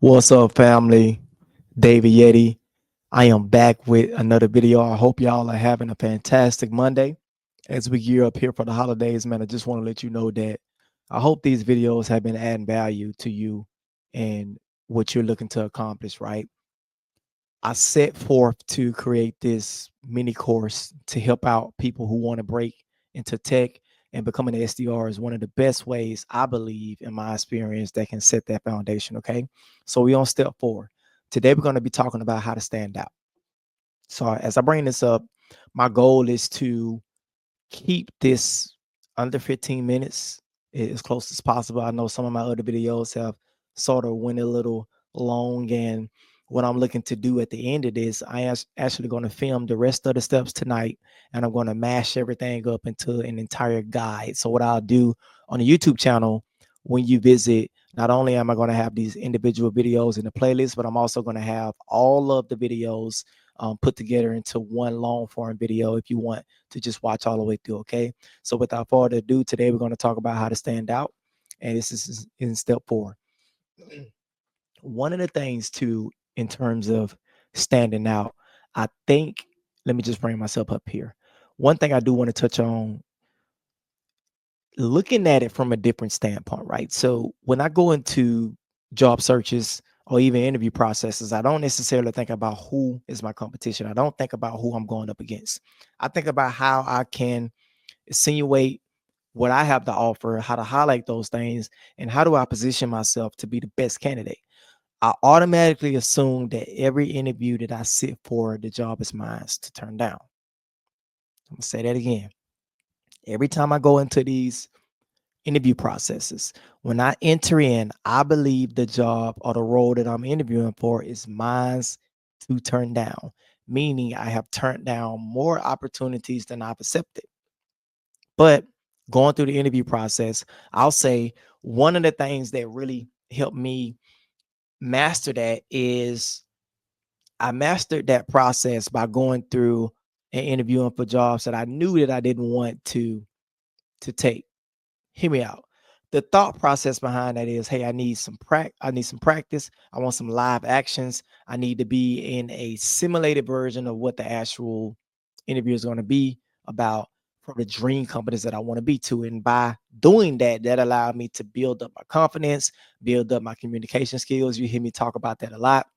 What's up, family? David Yeti. I am back with another video. I hope y'all are having a fantastic Monday as we gear up here for the holidays. Man, I just want to let you know that I hope these videos have been adding value to you and what you're looking to accomplish, right? I set forth to create this mini course to help out people who want to break into tech, and becoming an SDR is one of the best ways, I believe, in my experience, that can set that foundation. Okay. So we on step 4. Today we're going to be talking about how to stand out. So as I bring this up, my goal is to keep this under 15 minutes, as close as possible. I know some of my other videos have sort of went a little long, and what I'm looking to do at the end of this, I am actually going to film the rest of the steps tonight, and I'm going to mash everything up into an entire guide. So what I'll do on the YouTube channel, when you visit, not only am I going to have these individual videos in the playlist, but I'm also going to have all of the videos put together into one long form video if you want to just watch all the way through. Okay. So without further ado, today we're going to talk about how to stand out. And this is in step 4. One of the things too, in terms of standing out, I think, let me just bring myself up here. One thing I do want to touch on, looking at it from a different standpoint, right? So when I go into job searches or even interview processes, I don't necessarily think about who is my competition. I don't think about who I'm going up against. I think about how I can insinuate what I have to offer, how to highlight those things, and how do I position myself to be the best candidate. I automatically assume that every interview that I sit for, the job is mine to turn down. I'm gonna say that again. Every time I go into these interview processes, when I enter in, I believe the job or the role that I'm interviewing for is mine to turn down, meaning I have turned down more opportunities than I've accepted. But going through the interview process, I'll say one of the things that really helped me master that is I mastered that process by going through and interviewing for jobs that I knew that I didn't want to take. Hear me out. The thought process behind that is, hey, I need some practice. I want some live actions. I need to be in a simulated version of what the actual interview is going to be about for the dream companies that I want to be to. And by doing that, that allowed me to build up my confidence, build up my communication skills. You hear me talk about that a lot.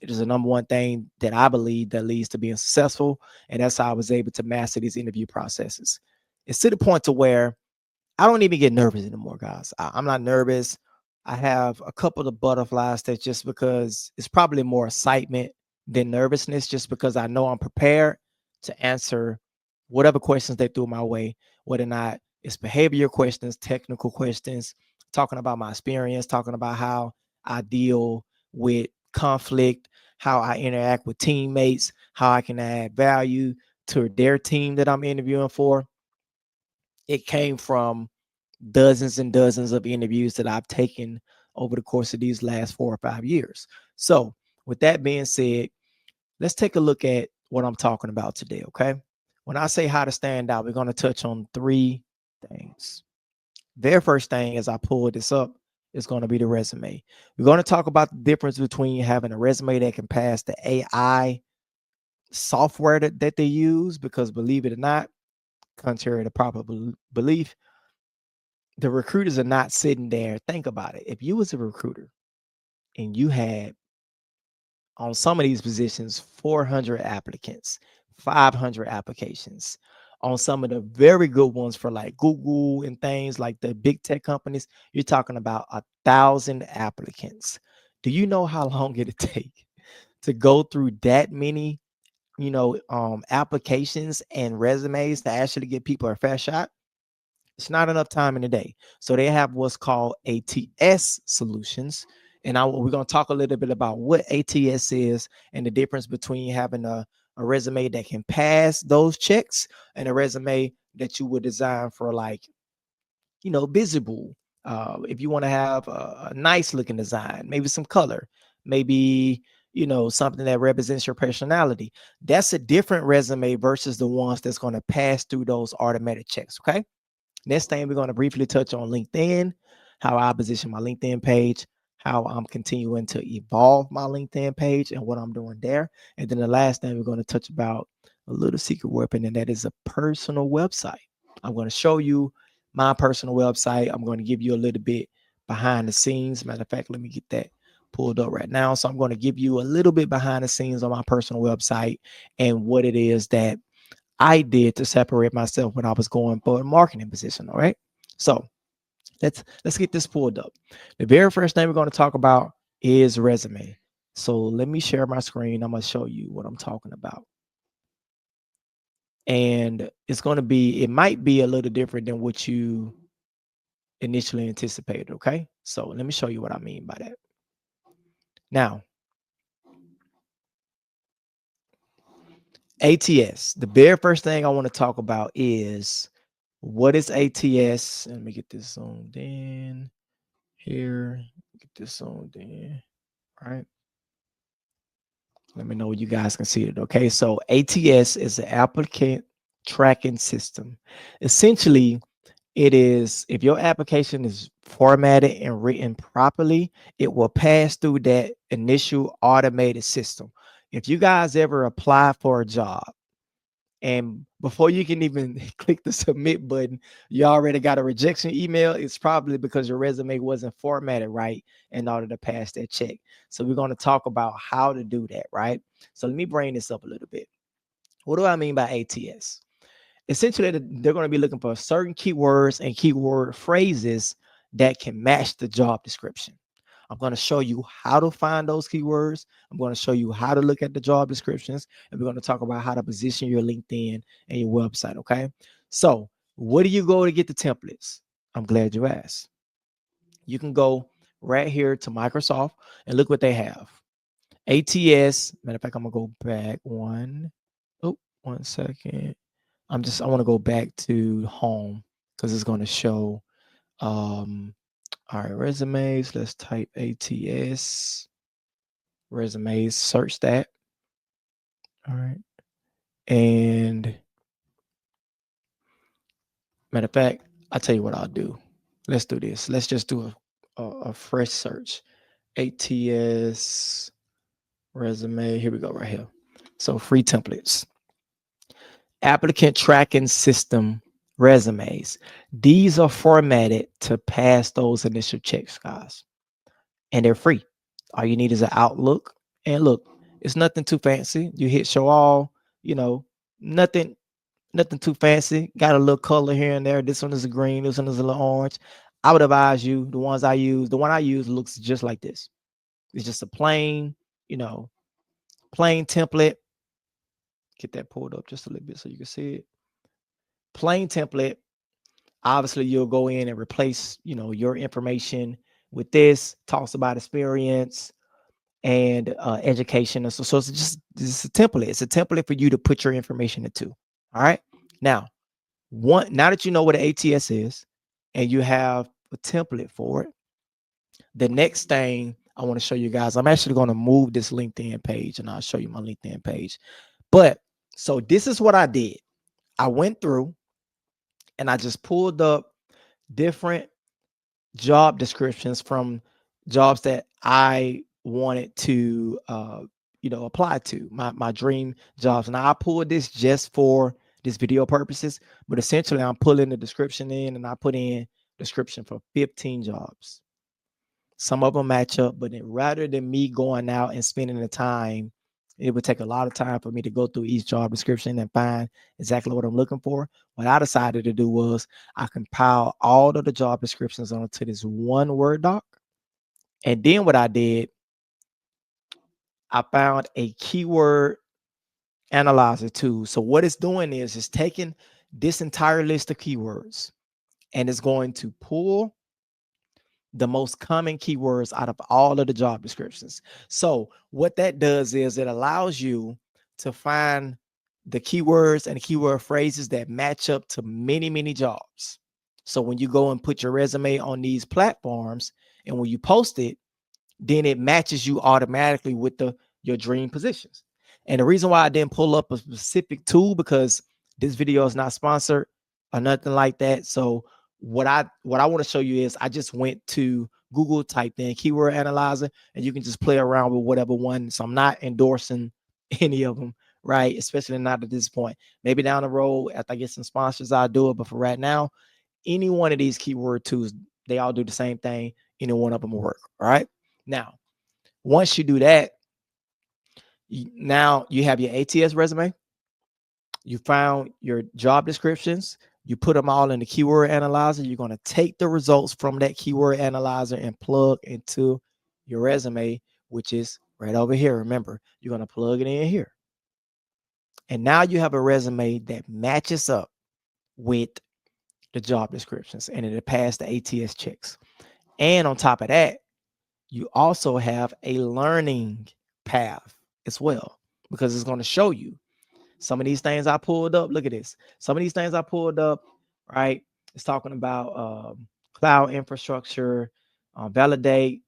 It is the number one thing that I believe that leads to being successful. And that's how I was able to master these interview processes. It's to the point to where I don't even get nervous anymore, guys. I'm not nervous. I have a couple of butterflies that just because it's probably more excitement than nervousness, just because I know I'm prepared to answer whatever questions they threw my way, whether or not it's behavioral questions, technical questions, talking about my experience, talking about how I deal with conflict, how I interact with teammates, how I can add value to their team that I'm interviewing for. It came from dozens and dozens of interviews that I've taken over the course of these last 4 or 5 years. So, with that being said, let's take a look at what I'm talking about today. Okay. When I say how to stand out, we're going to touch on 3 things. Very first thing, as I pull this up, is going to be the resume. We're going to talk about the difference between having a resume that can pass the AI software that they use, because believe it or not, contrary to popular belief, the recruiters are not sitting there. Think about it. If you was a recruiter and you had on some of these positions 400 applicants, 500 applications, on some of the very good ones for like Google and things like the big tech companies, you're talking about 1,000 applicants. Do you know how long it'd take to go through that many, applications and resumes to actually get people a fair shot? It's not enough time in the day. So they have what's called ATS solutions. And we're going to talk a little bit about what ATS is and the difference between having a resume that can pass those checks and a resume that you would design for, like, visible. If you want to have a nice looking design, maybe some color, maybe, something that represents your personality. That's a different resume versus the ones that's going to pass through those automatic checks. Okay. Next thing, we're going to briefly touch on LinkedIn, how I position my LinkedIn page, how I'm continuing to evolve my LinkedIn page and what I'm doing there. And then the last thing we're going to touch about a little secret weapon, and that is a personal website. I'm going to show you my personal website. I'm going to give you a little bit behind the scenes. Matter of fact, let me get that pulled up right now. So I'm going to give you a little bit behind the scenes on my personal website and what it is that I did to separate myself when I was going for a marketing position. All right. So let's get this pulled up. The very first thing we're going to talk about is resume. So let me share my screen. I'm going to show you what I'm talking about. And it's going to be, it might be a little different than what you initially anticipated. Okay. So let me show you what I mean by that. Now, ATS, the very first thing I want to talk about is what is ATS? Let me get this zoomed in here. Get this zoomed in. All right. Let me know you guys can see it. Okay. So ATS is the applicant tracking system. Essentially, it is if your application is formatted and written properly, it will pass through that initial automated system. If you guys ever apply for a job and before you can even click the submit button, you already got a rejection email, it's probably because your resume wasn't formatted right in order to pass that check. So we're going to talk about how to do that, right? So let me bring this up a little bit. What do I mean by ATS? Essentially, they're going to be looking for certain keywords and keyword phrases that can match the job description. I'm going to show you how to find those keywords. I'm going to show you how to look at the job descriptions, and we're going to talk about how to position your LinkedIn and your website. Okay. So, where do you go to get the templates? I'm glad you asked. You can go right here to Microsoft and look what they have. ATS. Matter of fact, I'm going to go back one. Oh, 1 second. I want to go back to home because it's going to show all right, resumes. Let's type ATS resumes, search that. All right. And matter of fact, I'll tell you what I'll do. Let's do this. Let's just do a fresh search. ATS resume. Here we go, right here. So free templates. Applicant tracking system resumes. These are formatted to pass those initial checks, guys. And they're free. All you need is an Outlook. And look, it's nothing too fancy. You hit show all, nothing too fancy. Got a little color here and there. This one is a green, this one is a little orange. I would advise you, the one I use looks just like this. It's just a plain, plain template. Get that pulled up just a little bit so you can see it. Plain template. Obviously, you'll go in and replace, your information with this. Talks about experience and education. So it's a template. It's a template for you to put your information into. All right. Now that you know what an ATS is and you have a template for it, the next thing I want to show you guys, I'm actually going to move this LinkedIn page and I'll show you my LinkedIn page. But so this is what I did. I went through and I just pulled up different job descriptions from jobs that I wanted to apply to, my dream jobs. And I pulled this just for this video purposes, but essentially I'm pulling the description in and I put in description for 15 jobs. Some of them match up, but rather than me going out and spending the time, it would take a lot of time for me to go through each job description and find exactly what I'm looking for. What I decided to do was I compiled all of the job descriptions onto this one Word doc. And then what I did, I found a keyword analyzer tool. So what it's doing is it's taking this entire list of keywords and it's going to pull the most common keywords out of all of the job descriptions. So what that does is it allows you to find the keywords and keyword phrases that match up to many, many jobs. So when you go and put your resume on these platforms and when you post it, then it matches you automatically with your dream positions. And the reason why I didn't pull up a specific tool, because this video is not sponsored or nothing like that. So what I want to show you is I just went to Google, type in keyword analyzer, and you can just play around with whatever one. So I'm not endorsing any of them, right? Especially not at this point. Maybe down the road, after I get some sponsors, I'll do it. But for right now, any one of these keyword tools, they all do the same thing. Any one of them will work. All right. Now, once you do that, now you have your ATS resume. You found your job descriptions. You put them all in the keyword analyzer. You're going to take the results from that keyword analyzer and plug into your resume, which is right over here. Remember, you're going to plug it in here. And now you have a resume that matches up with the job descriptions and it'll pass the ATS checks. And on top of that, you also have a learning path as well, because it's going to show you some of these things I pulled up. Look at this. Some of these things I pulled up, right? It's talking about cloud infrastructure, validate,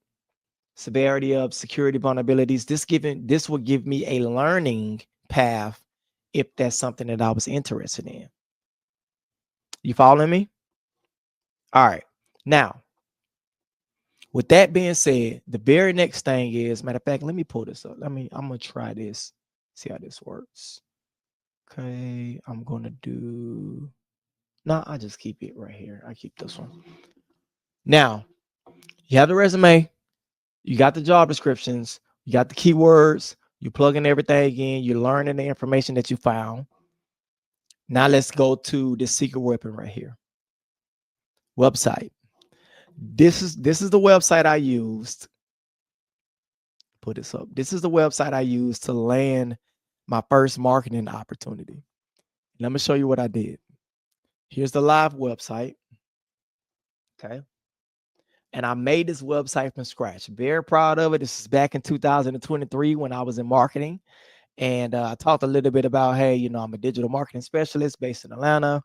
severity of security vulnerabilities. This will give me a learning path if that's something that I was interested in. You following me? All right. Now, with that being said, the very next thing is, matter of fact, let me pull this up. I'm gonna try this, see how this works. Okay, I'm gonna do, no, I just keep it right here. I keep this one. Now, you have the resume, you got the job descriptions, you got the keywords, you plug in everything in, you're learning the information that you found. Now let's go to the secret weapon right here. Website. This is the website I used. Put this up. This is the website I used to land my first marketing opportunity. Let me show you what I did. Here's the live website. Okay. And I made this website from scratch. Very proud of it. This is back in 2023 when I was in marketing. And I talked a little bit about, hey, I'm a digital marketing specialist based in Atlanta.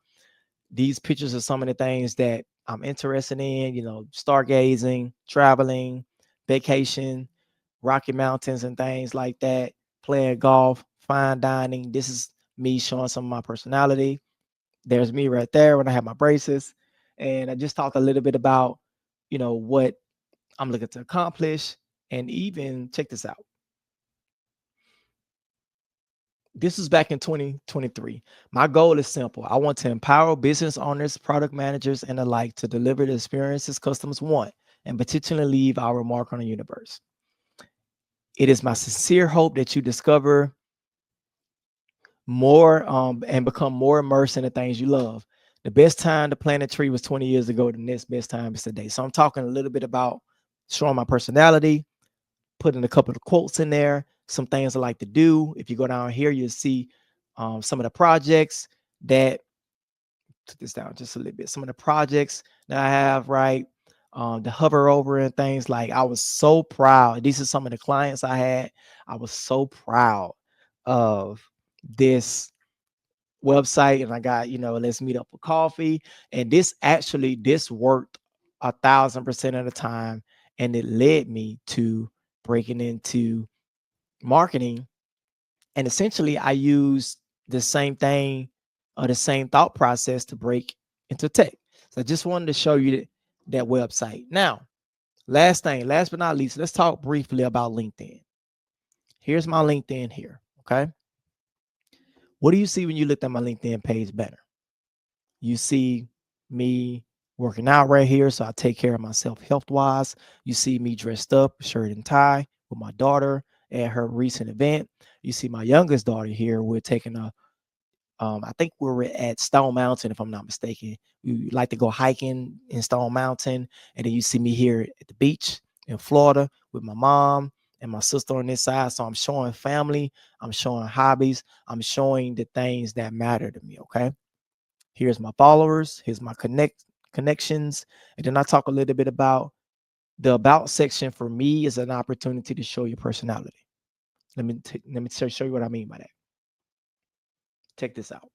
These pictures are some of the things that I'm interested in, stargazing, traveling, vacation, Rocky Mountains and things like that, playing golf, fine dining. This is me showing some of my personality. There's me right there when I have my braces. And I just talked a little bit about, what I'm looking to accomplish. And even check this out. This is back in 2023. My goal is simple. I want to empower business owners, product managers, and the like to deliver the experiences customers want and potentially leave our mark on the universe. It is my sincere hope that you discover more and become more immersed in the things you love. The best time to plant a tree was 20 years ago. The next best time is today. So I'm talking a little bit about showing my personality, putting a couple of quotes in there, some things I like to do. If you go down here, you'll see some of the projects that, took this down just a little bit, some of the projects that I have, right? The hover over and things. Like, I was so proud. These are some of the clients I had. I was so proud of this website, and I got, let's meet up for coffee. And this worked 1,000% of the time. And it led me to breaking into marketing. And essentially I used the same thing or the same thought process to break into tech. So I just wanted to show you that website. Now, last but not least, let's talk briefly about LinkedIn. Here's my LinkedIn here. Okay. What do you see when you look at my LinkedIn page banner? You see me working out right here. So I take care of myself health wise. You see me dressed up, shirt and tie, with my daughter at her recent event. You see my youngest daughter here. We're taking I think we were at Stone Mountain, if I'm not mistaken. We like to go hiking in Stone Mountain. And then you see me here at the beach in Florida with my mom and my sister on this side. So I'm showing family, I'm showing hobbies, I'm showing the things that matter to me. Okay. Here's my followers, here's my connections. And then I talk a little bit about the about section. For me, is an opportunity to show your personality. Let me show you what I mean by that. Check this out.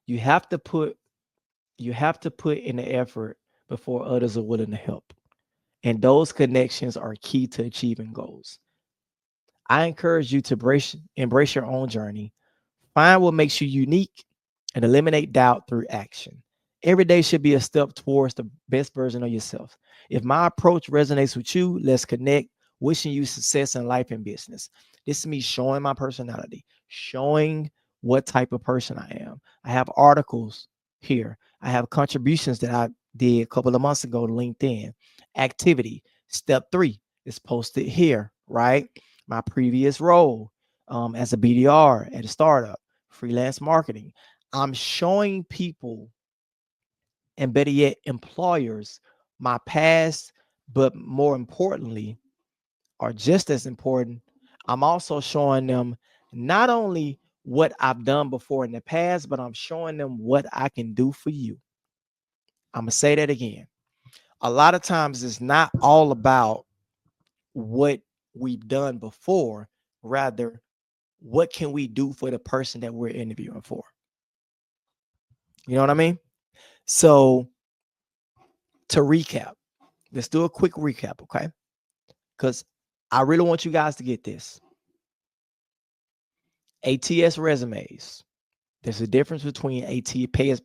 You have to put in the effort before others are willing to help. And those connections are key to achieving goals. I encourage you to embrace your own journey, find what makes you unique, and eliminate doubt through action. Every day should be a step towards the best version of yourself. If my approach resonates with you, let's connect. Wishing you success in life and business. This is me showing my personality, showing what type of person I am. I have articles here. I have contributions that I did a couple of months ago to LinkedIn. Activity, step 3 is posted here, right? My previous role as a BDR at a startup, freelance marketing. I'm showing people, and better yet, employers, my past, but more importantly, are just as important. I'm also showing them not only what I've done before in the past, but I'm showing them what I can do for you. I'm gonna say that again. A lot of times it's not all about what we've done before, rather, what can we do for the person that we're interviewing for? You know what I mean? So to recap, let's do a quick recap, okay? Because I really want you guys to get this. ATS resumes. There's a difference between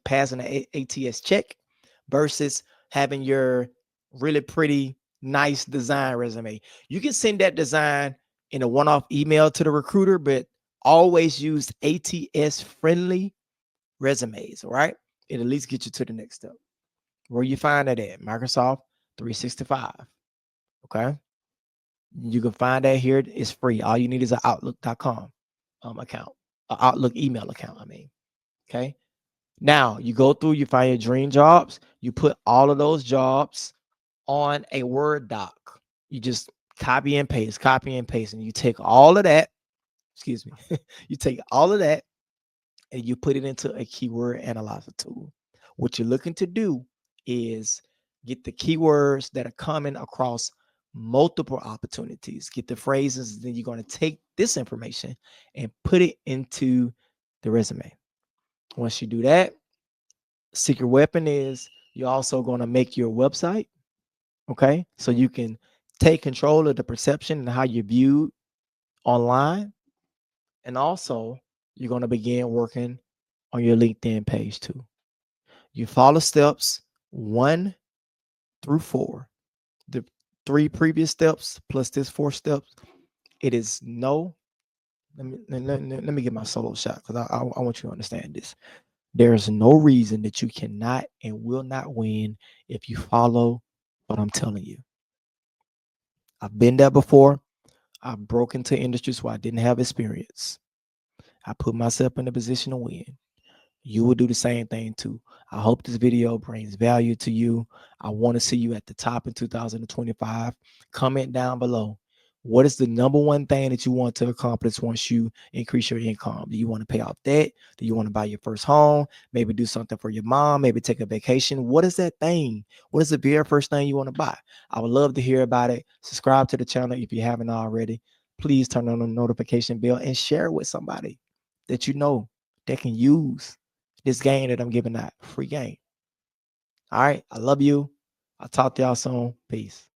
passing an ATS check versus having your really pretty, nice design resume. You can send that design in a one-off email to the recruiter, but always use ATS friendly resumes, all right? It at least get you to the next step. Where you find that at? Microsoft 365, okay? You can find that here. It's free. All you need is an outlook.com account, an Outlook email account. I mean, okay. Now you go through, you find your dream jobs, you put all of those jobs on a Word doc. You just copy and paste, and you take all of that. Excuse me. You take all of that and you put it into a keyword analyzer tool. What you're looking to do is get the keywords that are coming across multiple opportunities, get the phrases, then you're going to take this information and put it into the resume. Once you do that, secret weapon is you're also going to make your website, okay? So you can take control of the perception and how you're viewed online. And also, you're going to begin working on your LinkedIn page too. You follow steps 1 through 4. The 3 previous steps plus this 4 steps. It is no. Let me get my solo shot because I want you to understand this. There is no reason that you cannot and will not win if you follow what I'm telling you. I've been there before. I've broken into industries where I didn't have experience. I put myself in a position to win. You will do the same thing too. I hope this video brings value to you. I want to see you at the top in 2025. Comment down below. What is the number one thing that you want to accomplish once you increase your income? Do you want to pay off debt? Do you want to buy your first home? Maybe do something for your mom? Maybe take a vacation? What is that thing? What is the very first thing you want to buy? I would love to hear about it. Subscribe to the channel if you haven't already. Please turn on the notification bell and share it with somebody that you know that can use this game that I'm giving out. Free game. All right. I love you. I'll talk to y'all soon. Peace.